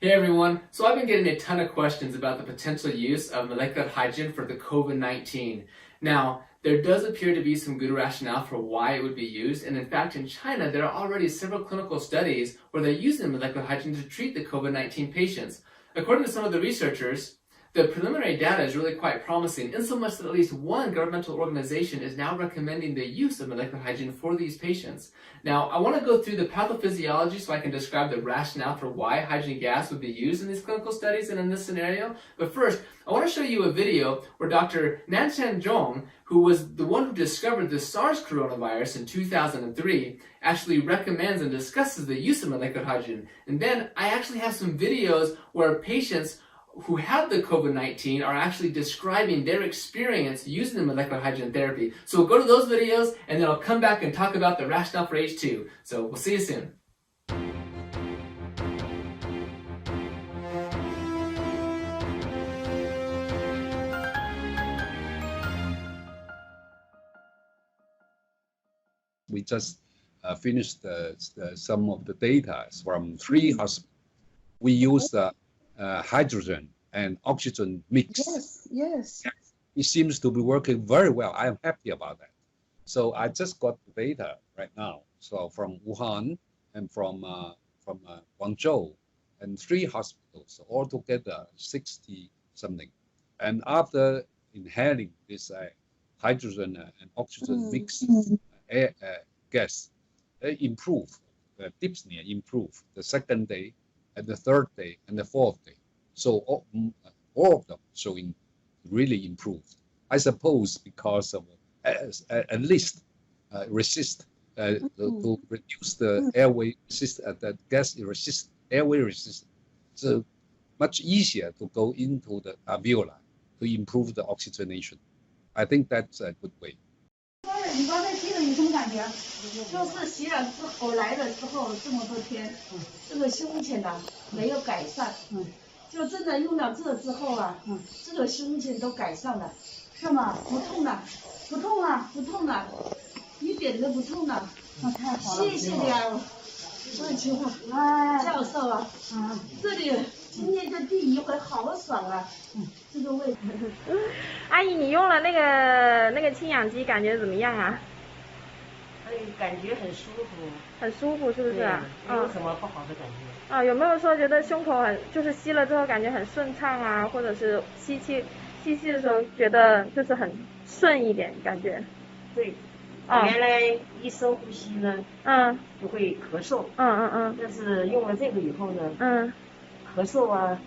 Hey everyone, so I've been getting a ton of questions about the potential use of molecular hydrogen for the COVID-19. Now, there does appear to be some good rationale for why it would be used, and in fact in China there are already several clinical studies where they're using molecular hydrogen to treat the COVID-19 patients. According to some of the researchers, the preliminary data is really quite promising, in so much that at least one governmental organization is now recommending the use of molecular hydrogen for these patients. Now, I want to go through the pathophysiology so I can describe the rationale for why hydrogen gas would be used in these clinical studies and in this scenario. But first, I want to show you a video where Dr. Nanshan Zhong, who was the one who discovered the SARS coronavirus in 2003, actually recommends and discusses the use of molecular hydrogen. And then I actually have some videos where patients who have the COVID-19 are actually describing their experience using the molecular hydrogen therapy. So we'll go to those videos and then I'll come back and talk about the rationale for H2. So we'll see you soon. We just finished some of the data from 3 hospitals. We use hydrogen and oxygen mix. Yes. It seems to be working very well. I am happy about that. So I just got the data right now. So from Wuhan and from Guangzhou, and 3 hospitals, altogether 60 something. And after inhaling this hydrogen and oxygen mix gas, they improve. The dyspnea improved the 2nd day, and the 3rd day, and the 4th day. So all of them showing really improved. I suppose because of at least resist to reduce the airway resist, the gas resist, airway resistance. So much easier to go into the alveoli to improve the oxygenation. I think that's a good way. 你刚才吸了有什么感觉？就是吸了之后来了之后这么多天，这个胸前呐没有改善，就真的用了这之后啊，这个胸前都改善了，是吗？不痛了，不痛了，不痛了，一点都不痛了。那太好了，谢谢你啊，万清华教授啊，这里今天这第一回好爽啊，这个位置。阿姨，你用了那个氢氧机，感觉怎么样啊？感觉很舒服，很舒服，是不是？没有什么不好的感觉。有没有说觉得胸口就是吸了之后感觉很顺畅啊，或者是吸气的时候觉得就是很顺一点感觉？对，原来一深呼吸呢，就会咳嗽，但是用了这个以后呢，咳嗽啊，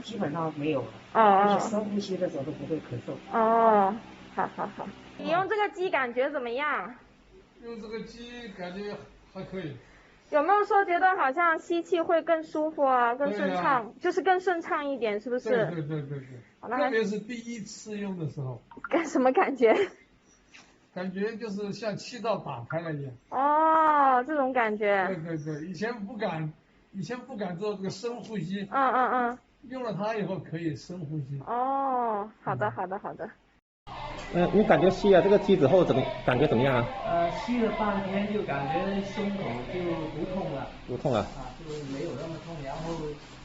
基本上没有了。而且深呼吸的时候都不会咳嗽。好。你用这个机感觉怎么样？用这个机感觉还可以。有没有说觉得好像吸气会更舒服啊，更顺畅，就是更顺畅一点，是不是？对。特别是第一次用的时候。什么感觉？感觉就是像气道打开了一样。这种感觉。对，以前不敢做这个深呼吸。用了它以后可以深呼吸。好的。你感觉吸了这个机之后感觉怎么样啊？吸了半天就感觉胸口就不痛了。不痛了？就没有那么痛，然后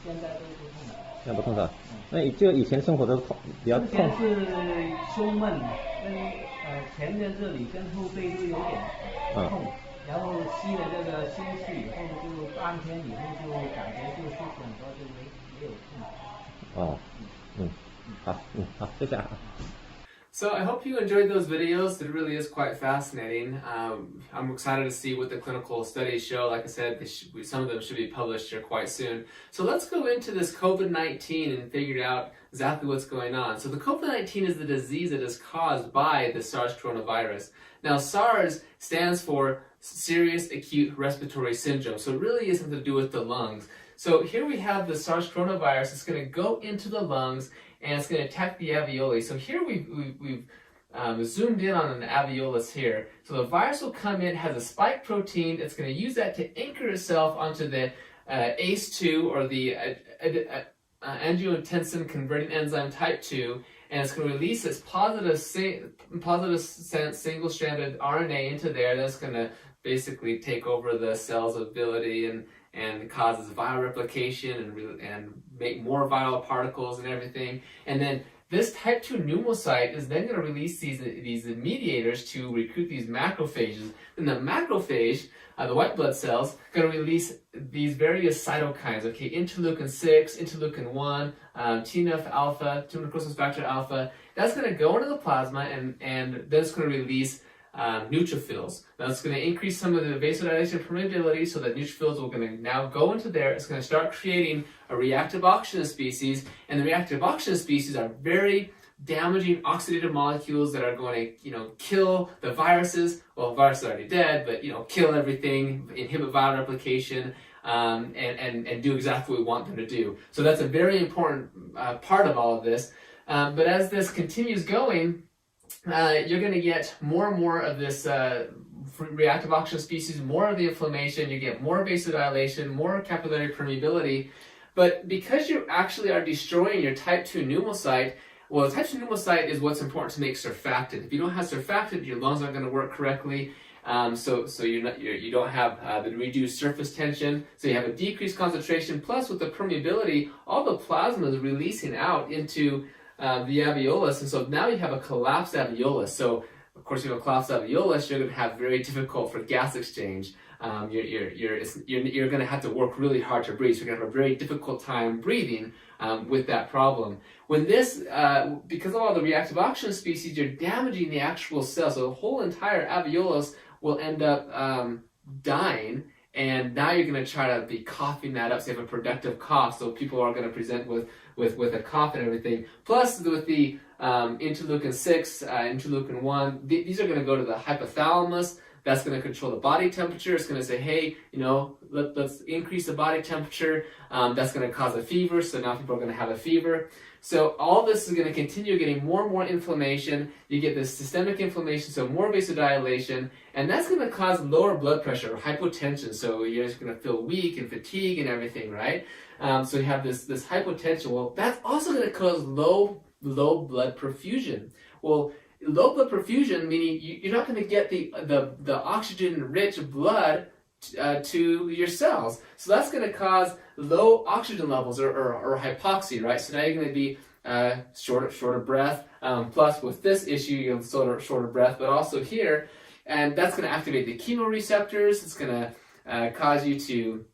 现在都不痛了。现在不痛了？那就以前生活的痛比较痛。之前是胸闷，跟前面这里跟后背都有点痛，然后吸了这个新气以后就半天以后就感觉就舒服很多，就没有痛。好，谢谢啊。So I hope you enjoyed those videos. It really is quite fascinating. I'm excited to see what the clinical studies show. Like I said, some of them should be published here quite soon. So let's go into this COVID-19 and figure out exactly what's going on. So the COVID-19 is the disease that is caused by the SARS coronavirus. Now SARS stands for Serious Acute Respiratory Syndrome. So it really is something to do with the lungs. So here we have the SARS coronavirus. It's going to go into the lungs and it's going to attack the alveoli. So here we've zoomed in on an alveolus here. So the virus will come in, has a spike protein. It's going to use that to anchor itself onto the ACE2 or the angiotensin converting enzyme type 2, and it's going to release its positive single-stranded RNA into there. That's going to basically take over the cell's ability and causes viral replication and make more viral particles and everything. And then this type 2 pneumocyte is then going to release these mediators to recruit these macrophages. Then the macrophage, the white blood cells, going to release these various cytokines, okay, interleukin 6, interleukin 1, TNF alpha, tumor necrosis factor alpha. That's going to go into the plasma and then it's going to release neutrophils. That's going to increase some of the vasodilation permeability, so that neutrophils are going to now go into there. It's going to start creating a reactive oxygen species, and the reactive oxygen species are very damaging oxidative molecules that are going to, kill the viruses. Well, the virus is already dead, but, kill everything, inhibit viral replication, and do exactly what we want them to do. So that's a very important part of all of this. But as this continues going, you're going to get more and more of this reactive oxygen species, more of the inflammation, you get more vasodilation, more capillary permeability. But because you actually are destroying your type 2 pneumocyte, well, type 2 pneumocyte is what's important to make surfactant. If you don't have surfactant, your lungs aren't going to work correctly. So you don't have the reduced surface tension, so you have a decreased concentration. Plus, with the permeability, all the plasma is releasing out into the alveolus, and so now you have a collapsed alveolus. So, of course, you have a collapsed alveolus, you're going to have very difficult for gas exchange. You're going to have to work really hard to breathe. So you're going to have a very difficult time breathing with that problem. When this, because of all the reactive oxygen species, you're damaging the actual cell. So the whole entire alveolus will end up dying. And now you're going to try to be coughing that up, so you have a productive cough. So people are going to present with a cough and everything. Plus, with the interleukin 6, interleukin 1, these are going to go to the hypothalamus. That's going to control the body temperature. It's going to say, hey, let's increase the body temperature. That's going to cause a fever, so now people are going to have a fever. So all this is going to continue getting more and more inflammation. You get this systemic inflammation, so more vasodilation, and that's going to cause lower blood pressure, or hypotension. So you're just going to feel weak and fatigue and everything, right? So you have this hypotension. Well, that's also going to cause low blood perfusion. Well, low blood perfusion, meaning you're not going to get the oxygen-rich blood to your cells. So that's going to cause low oxygen levels or hypoxia, right? So now you're going to be short of breath. Plus, with this issue, you're going to short of breath, but also here, and that's going to activate the chemoreceptors. It's going to cause you to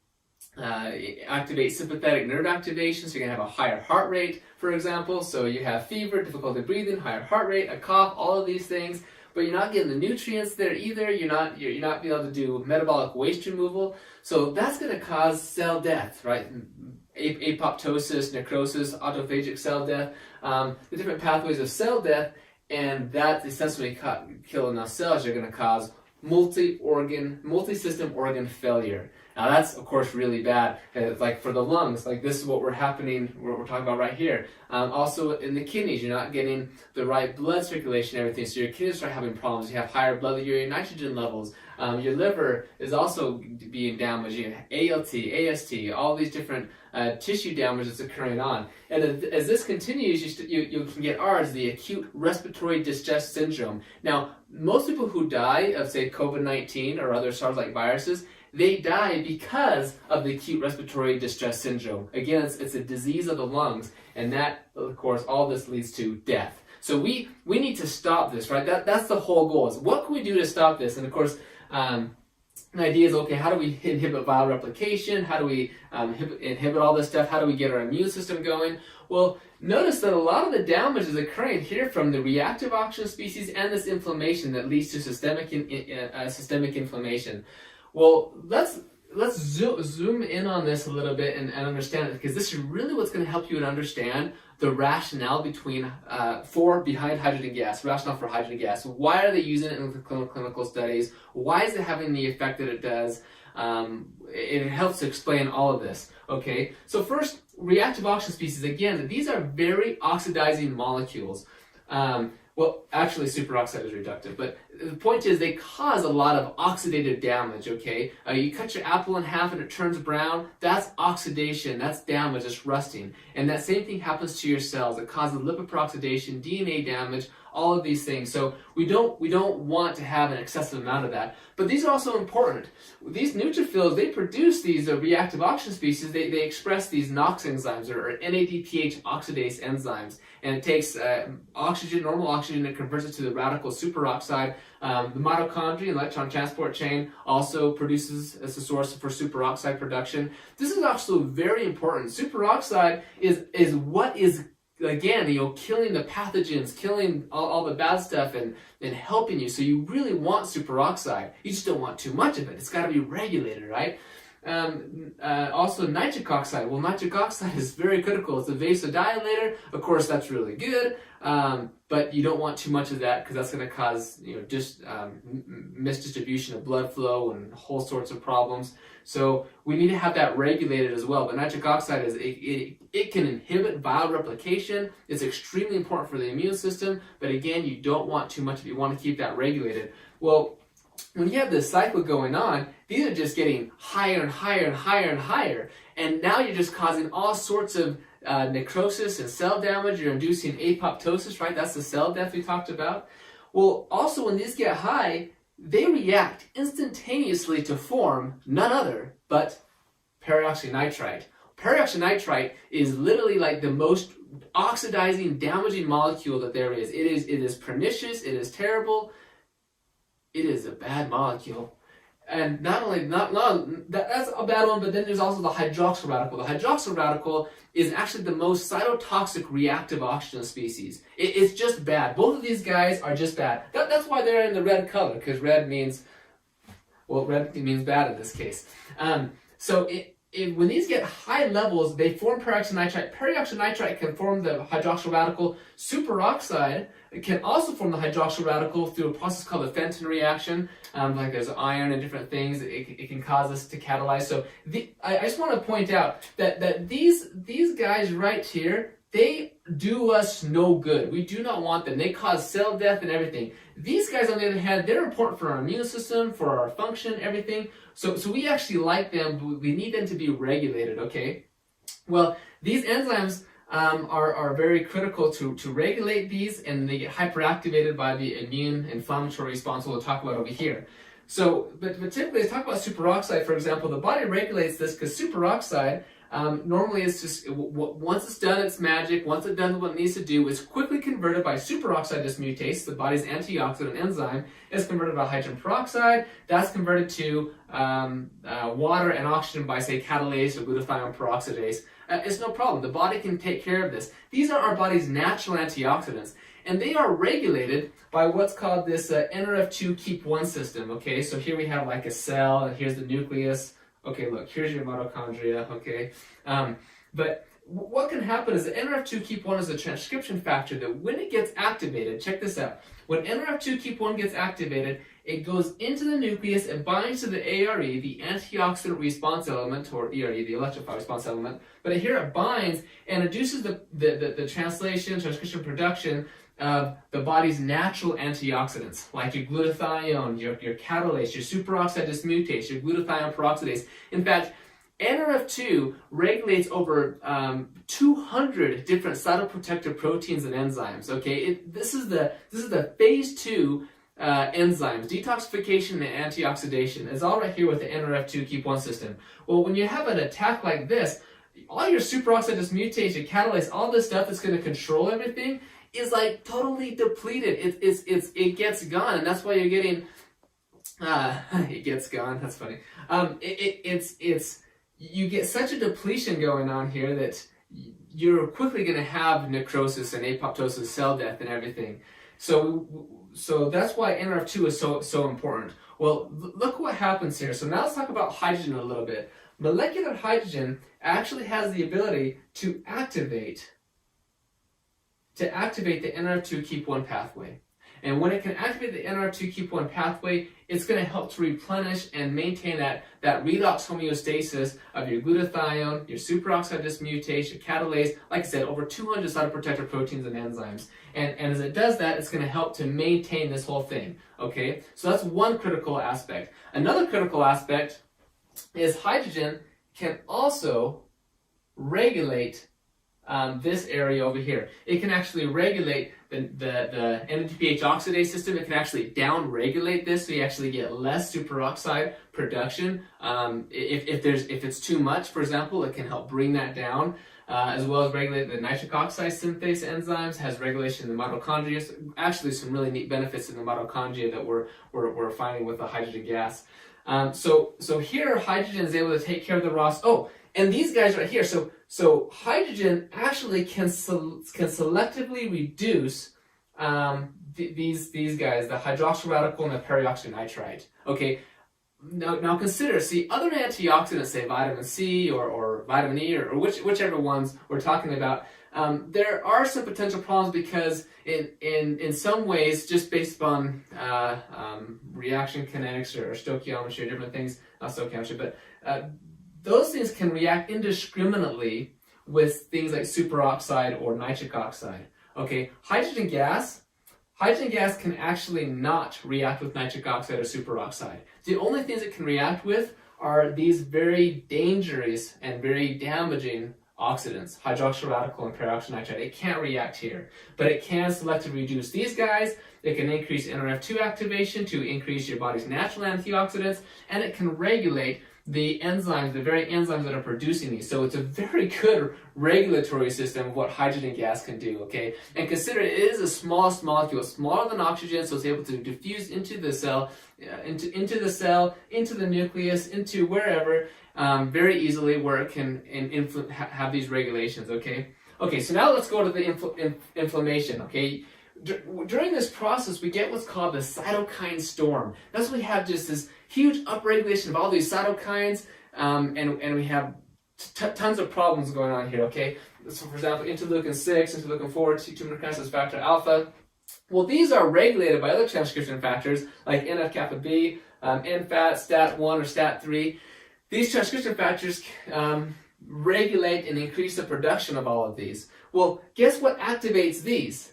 activate sympathetic nerve activation, so you're going to have a higher heart rate, for example. So you have fever, difficulty breathing, higher heart rate, a cough, all of these things, but you're not getting the nutrients there either. You're not being able to do metabolic waste removal. So that's going to cause cell death, right? Apoptosis, necrosis, autophagic cell death, the different pathways of cell death, and that essentially killing enough cells, you're going to cause multi-system organ failure. Now that's, of course, really bad. Like for the lungs, like this is what we're talking about right here. Also in the kidneys, you're not getting the right blood circulation and everything, so your kidneys start having problems. You have higher blood urea nitrogen levels. Your liver is also being damaged. You have ALT, AST, all these different tissue damage that's occurring on. And as this continues, you can get ours, the acute respiratory distress syndrome. Now, most people who die of, say, COVID-19 or other SARS-like viruses, they die because of the acute respiratory distress syndrome. Again, it's a disease of the lungs, and that, of course, all this leads to death. So we need to stop this, right? That's the whole goal, is what can we do to stop this? And of course, the idea is, okay, how do we inhibit viral replication? How do we inhibit all this stuff? How do we get our immune system going? Well, notice that a lot of the damage is occurring here from the reactive oxygen species and this inflammation that leads to systemic inflammation. Well, let's zoom in on this a little bit and understand it, because this is really what's going to help you to understand the rationale behind hydrogen gas, rationale for hydrogen gas. Why are they using it in the clinical studies? Why is it having the effect that it does? It helps to explain all of this. Okay, so first, reactive oxygen species. Again, these are very oxidizing molecules. Well, actually, superoxide is reductive, but the point is they cause a lot of oxidative damage, okay? You cut your apple in half and it turns brown, that's oxidation, that's damage, it's rusting. And that same thing happens to your cells. It causes lipid peroxidation, DNA damage, all of these things. So we don't want to have an excessive amount of that. But these are also important. These neutrophils, they produce these reactive oxygen species. They express these NOx enzymes or NADPH oxidase enzymes. And it takes oxygen, normal oxygen, and converts it to the radical superoxide. The mitochondria, electron transport chain, also produces as a source for superoxide production. This is also very important. Superoxide is what is, again, killing the pathogens, killing all the bad stuff and helping you. So you really want superoxide. You just don't want too much of it. It's got to be regulated, right? Also nitric oxide. Well, nitric oxide is very critical. It's a vasodilator. Of course, that's really good. But you don't want too much of that because that's going to cause misdistribution of blood flow and whole sorts of problems. So we need to have that regulated as well. But nitric oxide it can inhibit viral replication. It's extremely important for the immune system. But again, you don't want too much of it. You want to keep that regulated. Well, when you have this cycle going on, these are just getting higher and higher and higher and higher. And now you're just causing all sorts of necrosis and cell damage. You're inducing apoptosis, right? That's the cell death we talked about. Well, also when these get high, they react instantaneously to form none other but peroxynitrite. Peroxynitrite is literally like the most oxidizing, damaging molecule that there is. It is pernicious, it is terrible, it is a bad molecule. And not only, that's a bad one, but then there's also the hydroxyl radical. The hydroxyl radical is actually the most cytotoxic reactive oxygen species. It's just bad. Both of these guys are just bad. That's why they're in the red color, because red means bad in this case. So when these get high levels, they form peroxynitrite. Peroxynitrite can form the hydroxyl radical. Superoxide can also form the hydroxyl radical through a process called the Fenton reaction. Like there's iron and different things. It can cause us to catalyze. So I just want to point out that these guys right here, they do us no good. We do not want them. They cause cell death and everything. These guys, on the other hand, they're important for our immune system, for our function, everything. So we actually like them. We need them to be regulated, okay? Well, these enzymes are very critical to regulate these, and they get hyperactivated by the immune inflammatory response we'll talk about over here. So, but typically, let's talk about superoxide, for example. The body regulates this because superoxide, normally it's just, once it's done its magic, once it's done what it needs to do, it's quickly converted by superoxide dismutase, the body's antioxidant enzyme, is converted by hydrogen peroxide, that's converted to water and oxygen by, say, catalase or glutathione peroxidase. It's no problem. The body can take care of this. These are our body's natural antioxidants, and they are regulated by what's called this NRF2 keep 1 system, okay? So here we have like a cell, and here's the nucleus. Okay, look, here's your mitochondria, okay? But what can happen is the NRF2 keep 1 is a transcription factor that when it gets activated, check this out, when NRF2 keep 1 gets activated, it goes into the nucleus and binds to the ARE, the antioxidant response element, or ERE, the electrified response element. But here it binds and induces the transcription production of the body's natural antioxidants, like your glutathione, your catalase, your superoxide dismutase, your glutathione peroxidase. In fact, NRF2 regulates over 200 different cytoprotective proteins and enzymes. Okay, this is the phase 2 enzymes, detoxification and antioxidation. It's all right here with the NRF2 keep 1 system. Well, when you have an attack like this, all your superoxide dismutase, your catalase, all this stuff that's going to control everything is like totally depleted. It gets gone, and that's why you're getting it gets gone. That's funny. You get such a depletion going on here that you're quickly going to have necrosis and apoptosis, cell death, and everything. So that's why NRF2 is so important. Well, look what happens here. So now let's talk about hydrogen a little bit. Molecular hydrogen actually has the ability to activate the NRF2 keep 1 pathway. And when it can activate the NR2-keep1 pathway, it's going to help to replenish and maintain that redox homeostasis of your glutathione, your superoxide dismutase, your catalase, like I said, over 200 cytoprotector proteins and enzymes. And as it does that, it's going to help to maintain this whole thing, okay? So that's one critical aspect. Another critical aspect is hydrogen can also regulate this area over here. It can actually regulate the NADPH oxidase system. It can actually down-regulate this, so you actually get less superoxide production. If it's too much, for example, it can help bring that down, as well as regulate the nitric oxide synthase enzymes, has regulation in the mitochondria. So actually, some really neat benefits in the mitochondria that we're finding with the hydrogen gas. So here, hydrogen is able to take care of the ROS. Oh, and these guys right here. So hydrogen actually can selectively reduce these guys, the hydroxyl radical and the peroxynitrite. Okay. Now consider, see, other antioxidants, say vitamin C or vitamin E or whichever ones we're talking about, there are some potential problems because in some ways, just based upon reaction kinetics or stoichiometry or different things, not stoichiometry, but those things can react indiscriminately with things like superoxide or nitric oxide. Okay, hydrogen gas can actually not react with nitric oxide or superoxide. The only things it can react with are these very dangerous and very damaging oxidants, hydroxyl radical and peroxynitrite. It can't react here, but it can selectively reduce these guys. It can increase NRF2 activation to increase your body's natural antioxidants, and it can regulate the enzymes, the very enzymes that are producing these. So it's a very good regulatory system of what hydrogen gas can do, okay? And consider it is the smallest molecule, smaller than oxygen, so it's able to diffuse into the cell, into the nucleus, into wherever, very easily, where it can have these regulations, okay? Okay, so now let's go to the inflammation, okay? During this process, we get what's called the cytokine storm. That's when we have just this huge upregulation of all these cytokines, and we have tons of problems going on here, okay? So, for example, interleukin 6, interleukin 4, tumor necrosis factor alpha. Well, these are regulated by other transcription factors like NF-kappa B, NFAT, STAT1, or STAT3. These transcription factors regulate and increase the production of all of these. Well, guess what activates these?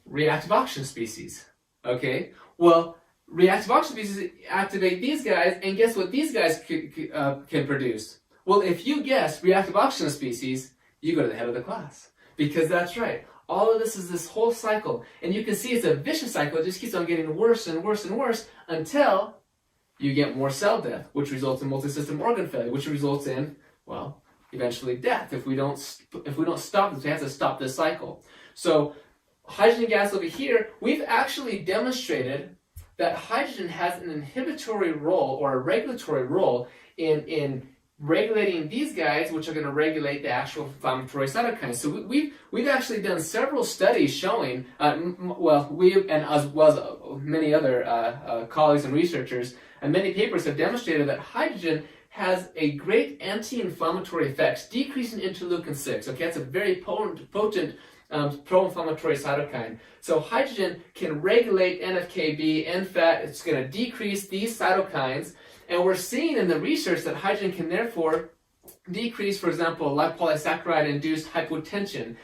Reactive oxygen species, okay? Well, reactive oxygen species activate these guys, and guess what these guys can produce? Well, if you guess reactive oxygen species, you go to the head of the class. Because that's right. All of this is this whole cycle. And you can see it's a vicious cycle. It just keeps on getting worse and worse and worse until you get more cell death, which results in multi-system organ failure, which results in, well, eventually death. If we don't stop this, we have to stop this cycle. So hydrogen gas over here, we've actually demonstrated that hydrogen has an inhibitory role or a regulatory role in regulating these guys, which are going to regulate the actual inflammatory cytokines. So we've actually done several studies showing, we and as well as many other colleagues and researchers, and many papers have demonstrated that hydrogen has a great anti-inflammatory effects, decreasing interleukin 6. Okay, that's a very potent pro-inflammatory cytokine. So hydrogen can regulate NF-κB, NFAT. It's going to decrease these cytokines. And we're seeing in the research that hydrogen can therefore decrease, for example, lipopolysaccharide-induced hypotension,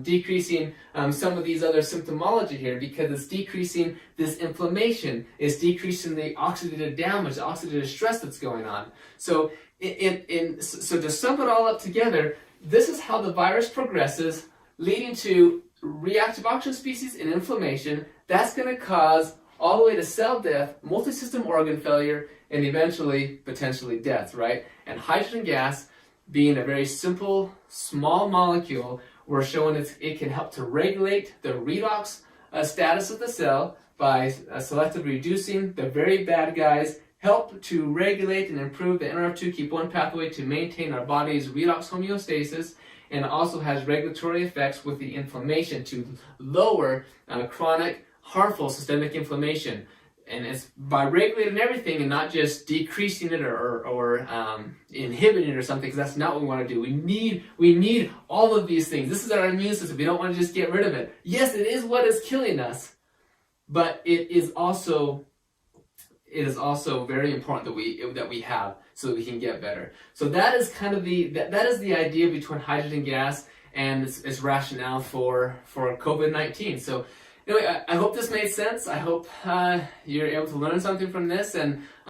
decreasing some of these other symptomology here because it's decreasing this inflammation, it's decreasing the oxidative damage, the oxidative stress that's going on. So, so to sum it all up together, this is how the virus progresses, leading to reactive oxygen species and inflammation. That's going to cause all the way to cell death, multi-system organ failure, and eventually, potentially death, right? And hydrogen gas, being a very simple, small molecule, we're showing it can help to regulate the redox status of the cell by selectively reducing the very bad guys, help to regulate and improve the NRF2-keep1 pathway to maintain our body's redox homeostasis, and also has regulatory effects with the inflammation to lower chronic, harmful systemic inflammation. And it's by regulating everything and not just decreasing it or inhibiting it or something, because that's not what we want to do. We need all of these things. This is our immune system. We don't want to just get rid of it. Yes, it is what is killing us, but it is also very important that we have so that we can get better. So that is kind of that is the idea between hydrogen gas and its rationale for COVID-19. So anyway, I hope this made sense. I hope you're able to learn something from this, and